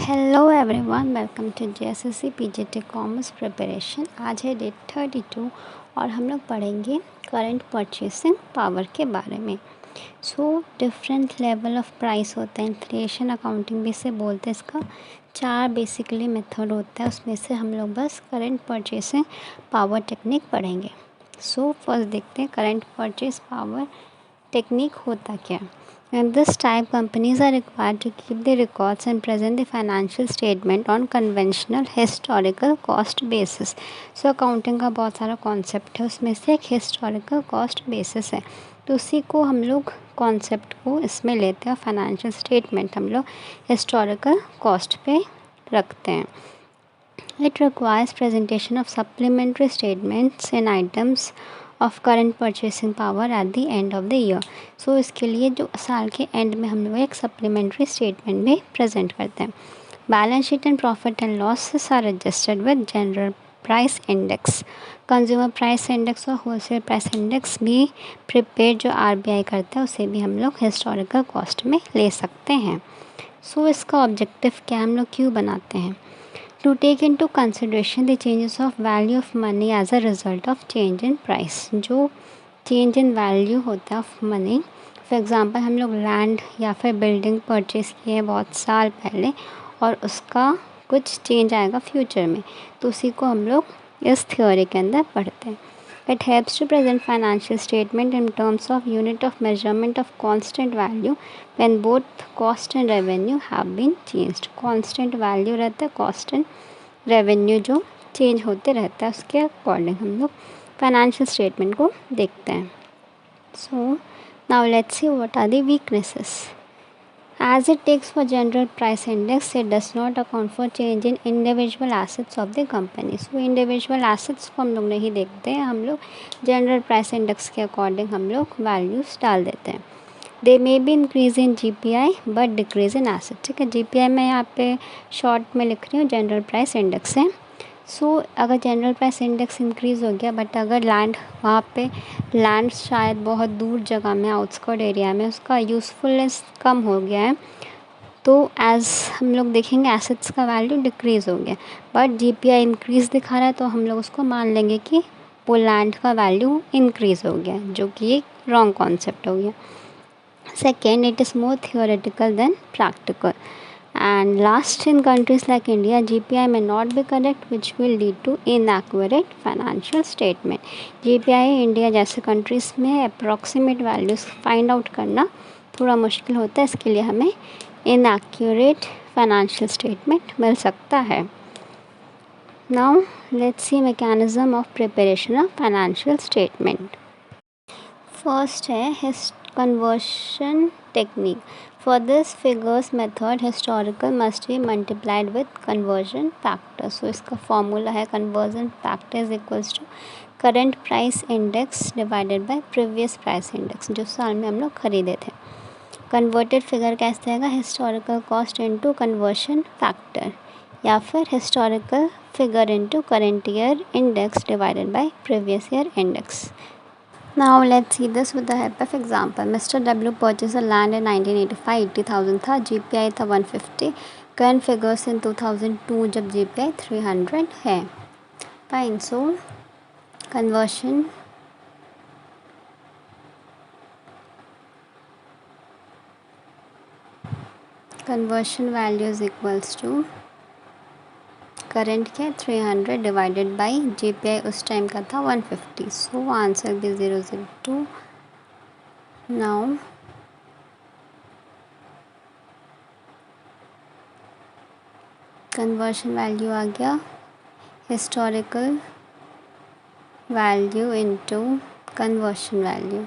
Hello everyone, welcome to JSSC PGT commerce preparation. आज है date 32 और हम लोग पढ़ेंगे करंट परचेसिंग पावर के बारे में। डिफरेंट लेवल ऑफ प्राइस होता है, इन्फ्लेशन अकाउंटिंग भी से बोलते हैं। इसका 4 बेसिकली मेथड होता है, उसमें से हम लोग बस करंट परचेसिंग पावर टेक्निक पढ़ेंगे। फर्स्ट देखते हैं करंट परचेस पावर टेक्निक होता क्या है। In this type, companies are required to keep the records and present the financial statement on conventional historical cost basis. Accounting का बहुत सारा कॉन्सेप्ट है, उसमें से एक historical cost basis है, तो उसी को हम लोग कॉन्सेप्ट को इसमें लेते हैं। फाइनेंशियल स्टेटमेंट हम लोग historical cost पे रखते हैं। It requires presentation of supplementary statements in items of current purchasing power at the end of the year. इसके लिए जो साल के एंड में हम लोग एक सप्लीमेंट्री स्टेटमेंट भी प्रेजेंट करते हैं। Balance sheet and profit and losses are adjusted with general price index. Consumer price index और होलसेल प्राइस इंडेक्स भी प्रिपेयर जो आरबीआई करता है, उसे भी हम लोग हिस्टोरिकल कॉस्ट में ले सकते हैं। इसका ऑब्जेक्टिव क्या, हम लोग क्यों बनाते हैं? To take into consideration the changes of value of money as a result of change in price। जो change in value होता है ऑफ मनी, फॉर एग्ज़ाम्पल हम लोग लैंड या फिर बिल्डिंग परचेज़ किए हैं बहुत साल पहले और उसका कुछ चेंज आएगा फ्यूचर में, तो उसी को हम लोग इस थ्योरी के अंदर पढ़ते हैं। It helps to present financial statement in terms of unit of measurement of constant value when both cost and revenue have been changed। constant value रहता है, cost and revenue जो change होते रहता है, उसके अकॉर्डिंग हम लोग financial statement को देखते हैं। Now let's see what are the weaknesses। As it takes for general price index, it does not account for change in individual assets of the company। individual assets को हम लोग नहीं देखते हैं, हम लोग जनरल प्राइस इंडेक्स के according हम लोग वैल्यूज़ डाल देते हैं। They may be increase in GPI but decrease in asset. ठीक है, GPI मैं यहाँ पे शॉर्ट में लिख रही हूँ, जनरल प्राइस इंडेक्स है। अगर जनरल प्राइस इंडेक्स इंक्रीज़ हो गया बट अगर लैंड वहाँ पे लैंड शायद बहुत दूर जगह में, आउटस्कर्ट एरिया में, उसका यूज़फुलनेस कम हो गया है, तो एज़ हम लोग देखेंगे एसेट्स का वैल्यू डिक्रीज़ हो गया, बट GPI इंक्रीज़ दिखा रहा है, तो हम लोग उसको मान लेंगे कि वो लैंड का वैल्यू इंक्रीज़ हो गया, जो कि एक रॉन्ग कॉन्सेप्ट हो गया। Second, it is more theoretical than practical. And last, in countries like India, GPI may not be correct, which will lead to inaccurate financial statement। GPI India जैसे countries में approximate values find out करना थोड़ा मुश्किल होता है, इसके लिए हमें inaccurate financial statement मिल सकता है। Now let's see mechanism of preparation of financial statement। First है conversion technique। For this figures method, historical must be multiplied with conversion factor। इसका फॉर्मूला है conversion factor is equals to current price index divided by previous price index, जो साल में हम लोग खरीदे थे। कन्वर्टेड फिगर कैसे आएगा, historical cost into conversion factor, या फिर historical figure into current year index divided by previous year index। Now let's see this with the help of example। Mr. W purchased a land in 1985, 80,000 था, GPI था 150। Current figures in 2002 जब GPI 300 है। Fine, conversion value is equals to current के 300 divided by GPI उस time का था 150। Answer भी 002। Now conversion value आ गया historical value into conversion value.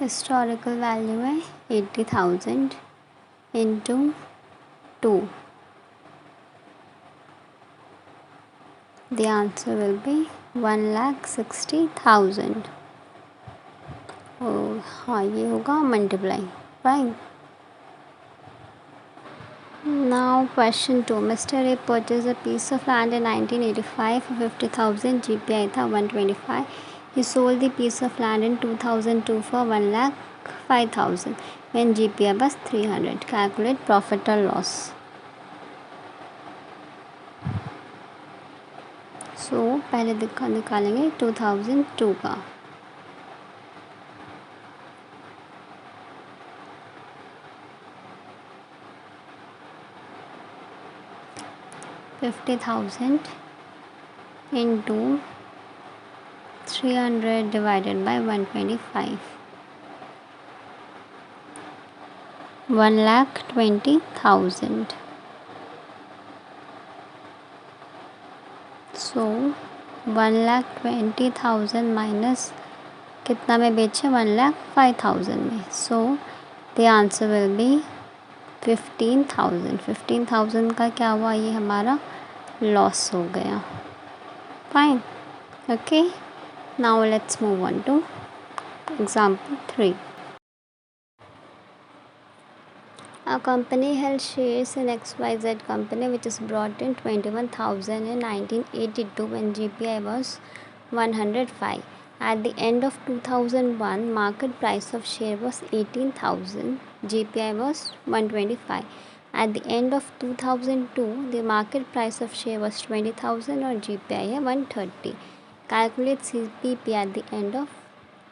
Historical value है 80,000 into 2। The answer will be 1,60,000। हाँ, ये होगा multiply. Fine. Now question 2। Mister A purchase a piece of land in 1985 for 50,000। GPI था 125। He sold the piece of land in 2002 for 1,05,000 when GPI was 300. Calculate profit or loss. So पहले निकालेंगे 2002 का. 50,000 into 300 divided by 125. 1,20,000. So 1,20,000 minus कितना में बेचे 1,05,000 में. So the answer will be 15,000. 15,000 का क्या हुआ, ये हमारा लॉस हो गया. Fine. Okay, now let's move on to example 3. A company held shares in XYZ company which is brought in 21,000 in 1982 when GPI was 105. At the end of 2001, market price of share was 18,000. GPI was 125. At the end of 2002, the market price of share was 20,000 और GPI है 130. Calculate CPP at the end of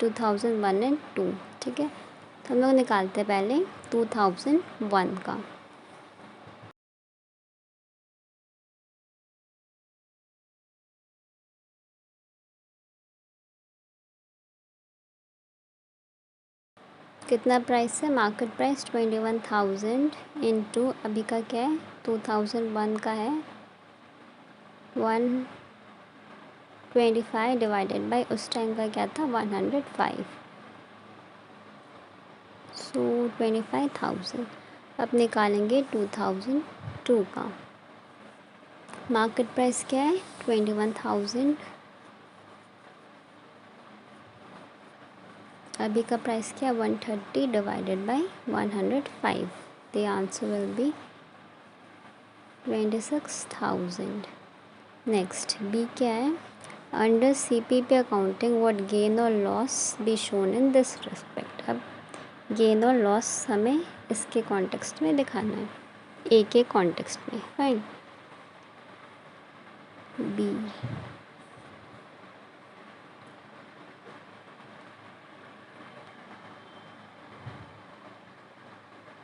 2001 and 2. ठीक है, तो हम लोग निकालते हैं पहले 2001 का. कितना प्राइस है, मार्केट प्राइस 21,000 इंटू अभी का क्या है 2001 का है 125 डिवाइडेड बाय उस टाइम का क्या था 105. सो 25,000. अब निकालेंगे 2002 का. मार्केट प्राइस क्या है 21,000. अभी का प्राइस क्या 130 divided by 105. The answer will be 26,000. Next B क्या है, under CPP accounting what gain और loss be shown in this respect. अब गेन और लॉस हमें इसके कॉन्टेक्स्ट में दिखाना है, ए के कॉन्टेक्स्ट में. फाइन. बी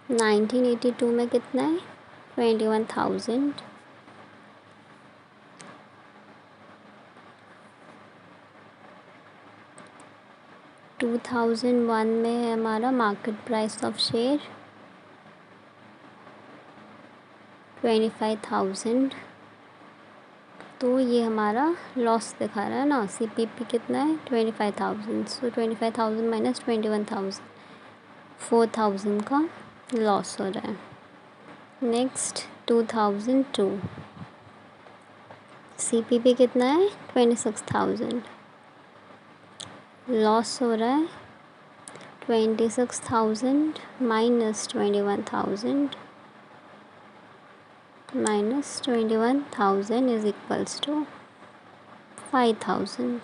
1982 में कितना है 21,000. 2001 में है हमारा मार्केट प्राइस ऑफ शेयर 25,000. तो ये हमारा लॉस दिखा रहा है ना. CPP कितना है 25,000. सो 25,000 माइनस 21,000, 4,000 का लॉस हो रहा है. नेक्स्ट 2002 CPP कितना है 26,000. लॉस हो रहा है 26,000 minus 21,000 minus 21,000 is equals to 5,000.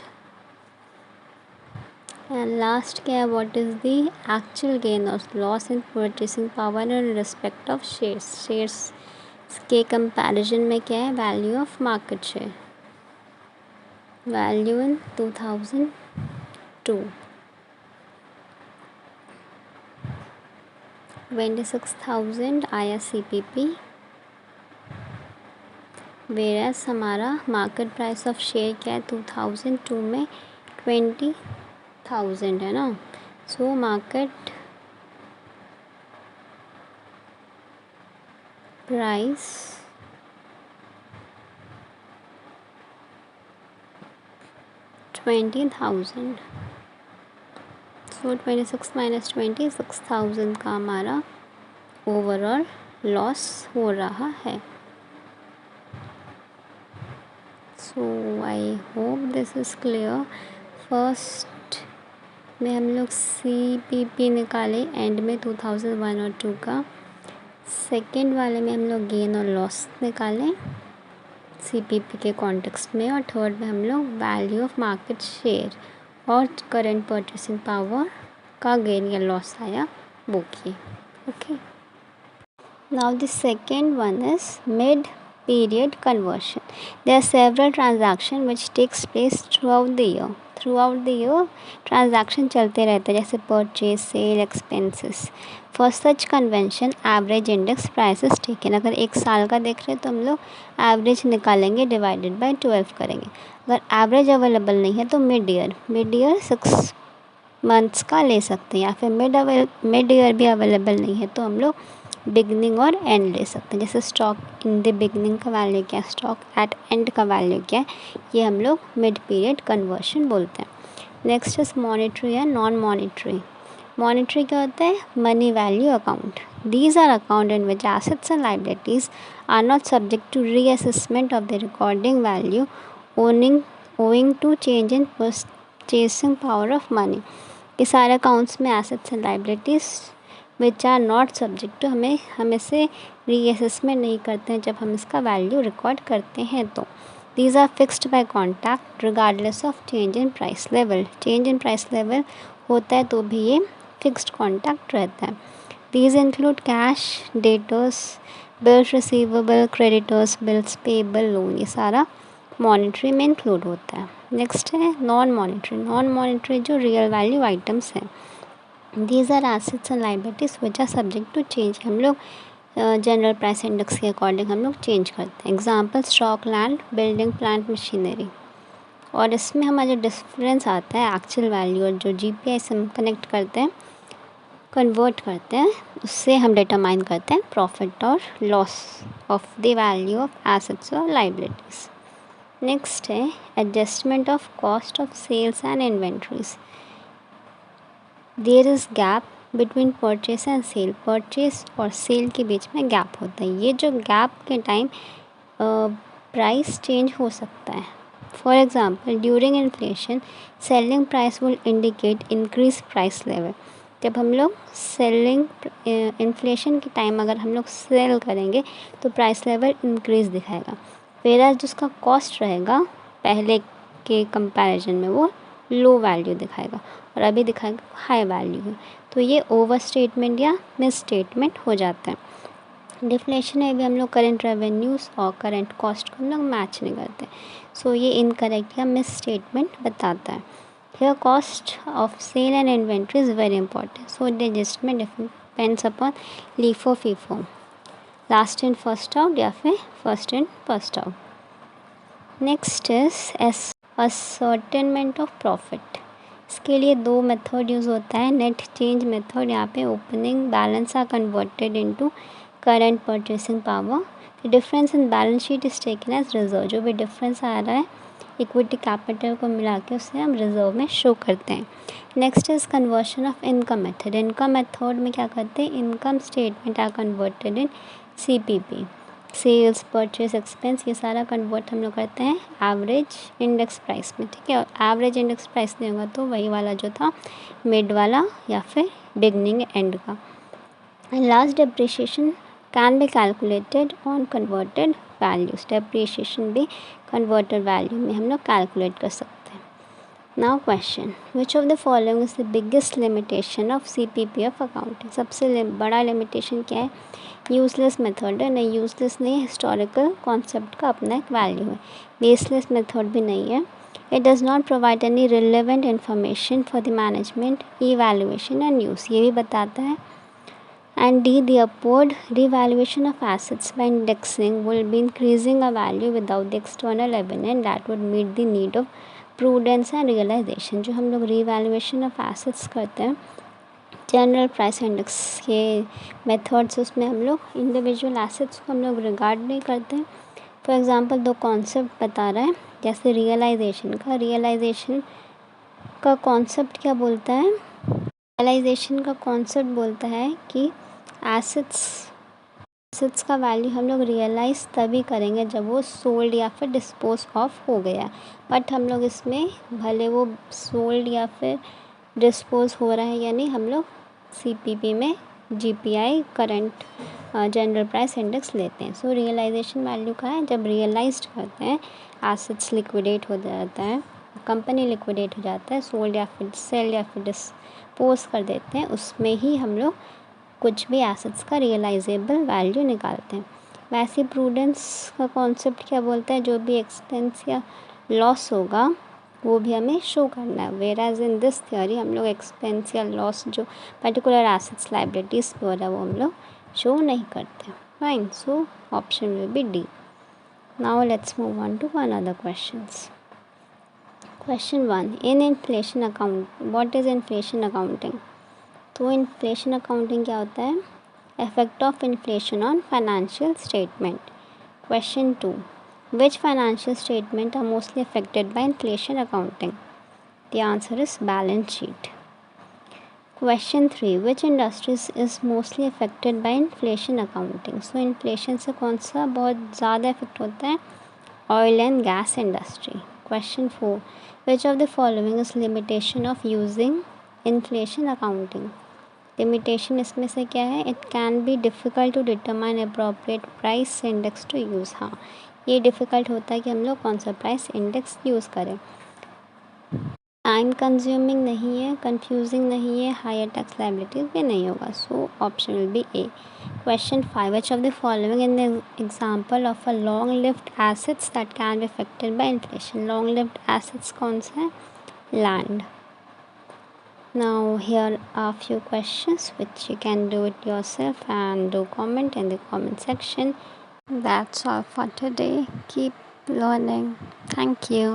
And last क्या है, what is the actual gain और loss in purchasing power in respect of shares. Shares के कंपैरिजन में क्या है, value of market share. Value in 2002 26,000 आया CPP, वेरस हमारा मार्केट प्राइस ऑफ शेयर क्या है 2002 में 20,000 है ना. So market price $20,000. So 26 minus 26,000 का हमारा ओवरऑल लॉस हो रहा है. So I hope this is clear. First में हम लोग CPP निकाले एंड में 2001 और 2 का. सेकेंड वाले में हम लोग गेन और लॉस निकालें CPP के कॉन्टेक्स्ट में. और थर्ड में हम लोग वैल्यू ऑफ मार्केट शेयर और करंट परचेसिंग पावर का गेन या लॉस आया वो किए। Okay, now the second one is mid period conversion. There are several transactions which takes place throughout the year. Throughout the year transaction चलते रहते हैं, जैसे purchase, sale, expenses. For such convention average index price is taken. अगर एक साल का देख रहे हैं तो हम लोग एवरेज निकालेंगे, डिवाइडेड बाय 12 करेंगे। अगर एवरेज अवेलेबल नहीं है तो मिड ईयर 6 मंथ्स का ले सकते हैं, या फिर मिड ईयर भी अवेलेबल नहीं है तो हम लोग बिगनिंग और एंड ले सकते हैं। जैसे स्टॉक इन द बिगनिंग का वैल्यू क्या है, स्टॉक एट एंड का वैल्यू क्या है, ये हम लोग मिड पीरियड कन्वर्शन बोलते हैं। नेक्स्ट इज मॉनिटरी या नॉन मॉनिटरी। मॉनिटरी क्या होता है, money value account. These are account in which assets and liabilities are not subject to reassessment of the recording value owing to change in purchasing power of money. ये सारे accounts में assets and liabilities which are not subject to, हम इसे reassessment नहीं करते हैं जब हम इसका वैल्यू रिकॉर्ड करते हैं तो। These are fixed by contact regardless of change in price level. Change in price level होता है तो भी ये फिक्स्ड कॉन्टैक्ट रहता है। These include cash, debtors, bills receivable, creditors, bills payable, loan, ये सारा मॉनिटरी में इंक्लूड होता है। नेक्स्ट है नॉन मॉनिटरी। नॉन मॉनिटरी जो रियल वैल्यू आइटम्स हैं, these are assets and liabilities which are subject to change. हम लोग जनरल प्राइस इंडेक्स के अकॉर्डिंग हम लोग चेंज करते हैं। Example stock, land, building, plant, machinery. और इसमें हमारा जो डिफरेंस आता है एक्चुअल वैल्यू और जो जीपीआई से हम कनेक्ट करते हैं, कन्वर्ट करते हैं, उससे हम डिटरमाइन करते हैं प्रॉफिट और loss of the value of assets और लाइबिलिटीज़। नेक्स्ट है adjustment of cost of sales and inventories. There is gap between purchase and sale. Purchase और सेल के बीच में गैप होता है। ये जो गैप के टाइम प्राइस चेंज हो सकता है। For example during inflation selling price will indicate increase price level. जब हम लोग सेलिंग इन्फ्लेशन के टाइम अगर हम लोग सेल करेंगे तो प्राइस लेवल इंक्रीज दिखाएगा, वेराज जिसका कॉस्ट रहेगा पहले के कंपैरिजन में वो लो वैल्यू दिखाएगा और अभी दिखाएगा हाई वैल्यू है। तो ये ओवर स्टेटमेंट या मिस स्टेटमेंट हो जाता है। डिफ्लेशन में भी हम लोग करेंट रेवेन्यूज़ और करेंट कॉस्ट को हम लोग मैच नहीं करते, सो ये इनकरेक्ट या मिस स्टेटमेंट बताता है। Here cost of sale and inventory is very important, so the adjustment depends upon LIFO FIFO, last in first out या फिर first in first out. Next is ascertainment of profit. इसके लिए दो method use होता है। Net change method, यहाँ पे opening balance are converted into current purchasing power. The difference in balance sheet is taken as reserve. जो भी difference आ रहा है इक्विटी कैपिटल को मिला के उसे हम रिजर्व में शो करते हैं। Next is conversion of income method. Income method में क्या करते हैं, income statement are converted in CPP, sales, purchase, expense, ये सारा कन्वर्ट हम लोग करते हैं एवरेज इंडेक्स प्राइस में। ठीक है, और एवरेज इंडेक्स प्राइस नहीं होगा तो वही वाला जो था मिड वाला या फिर बिगनिंग एंड का। And last depreciation can be calculated on converted values. Depreciation भी कन्वर्टेड वैल्यू में हम लोग कैलकुलेट कर सकते हैं। Now question, which of the following is the biggest limitation of CPP of accounting. सबसे बड़ा लिमिटेशन क्या है, यूजलेस मेथड है। नहीं, यूजलेस नहीं, हिस्टोरिकल कॉन्सेप्ट का अपना एक वैल्यू है। बेसलेस मेथड भी नहीं है। It does not provide any relevant information for the management, evaluation and use, ये भी बताता है। And D, the upward revaluation of assets by indexing will be increasing a value without the external evidence that would meet the need of prudence and realization। जो हम लोग revaluation of assets करते हैं general price index के methods, उसमें हम लोग individual assets को हम लोग रिगार्ड नहीं करते हैं। फॉर एग्जांपल दो कॉन्सेप्ट बता रहा है, जैसे रियलाइजेशन का कॉन्सेप्ट क्या बोलता है, रियलाइजेशन का कॉन्सेप्ट बोलता है कि एसेट्स का वैल्यू हम लोग रियलाइज़ तभी करेंगे जब वो सोल्ड या फिर डिस्पोज ऑफ हो गया। बट हम लोग इसमें भले वो सोल्ड या फिर डिस्पोज हो रहा है या नहीं, हम लोग CPP में GPI current general price index लेते हैं। सो रियलाइजेशन वैल्यू का है जब रियलाइज्ड करते हैं, एसेट्स लिक्विडेट हो जाता है कंपनी लिक्विडेट हो जाता है, सोल्ड या फिर सेल या फिर डिस्पोज कर देते हैं, उसमें ही हम लोग कुछ भी एसेट्स का रियलाइजेबल वैल्यू निकालते हैं। वैसे प्रूडेंस का कॉन्सेप्ट क्या बोलता है, जो भी एक्सपेंस या लॉस होगा वो भी हमें शो करना है, whereas in this theory हम लोग एक्सपेंस या लॉस जो पर्टिकुलर एसेट्स लाइबिलिटीज़ पे हो रहा है वो हम लोग शो नहीं करते। Fine, so option will be D. Now let's move on to another questions. Question 1, in inflation account what is inflation accounting. तो इन्फ्लेशन अकाउंटिंग क्या होता है, effect of inflation on financial statement. Question 2, which financial statement are mostly affected by inflation accounting? The answer is balance sheet. Question 3, which industries is mostly affected by inflation accounting? So inflation से कौन सा बहुत ज़्यादा effect होता है, oil and gas industry. Question 4, which of the following is limitation of using inflation accounting? Limitation इसमें से क्या है, it can be difficult to determine appropriate price index to use. हाँ, ये डिफ़िकल्ट होता है कि हम लोग कौन सा प्राइस इंडेक्स यूज़ करें। टाइम कंज्यूमिंग नहीं है, कंफ्यूजिंग नहीं है, हायर टैक्स लायबिलिटीज भी नहीं होगा। सो option will B A. Question 5, which of the following in the example of a long lived assets that can be affected by inflation. Long lived assets कौन सा है, land. Now here are few questions which you can do it yourself and do comment in the comment section. That's all for today. Keep learning. Thank you.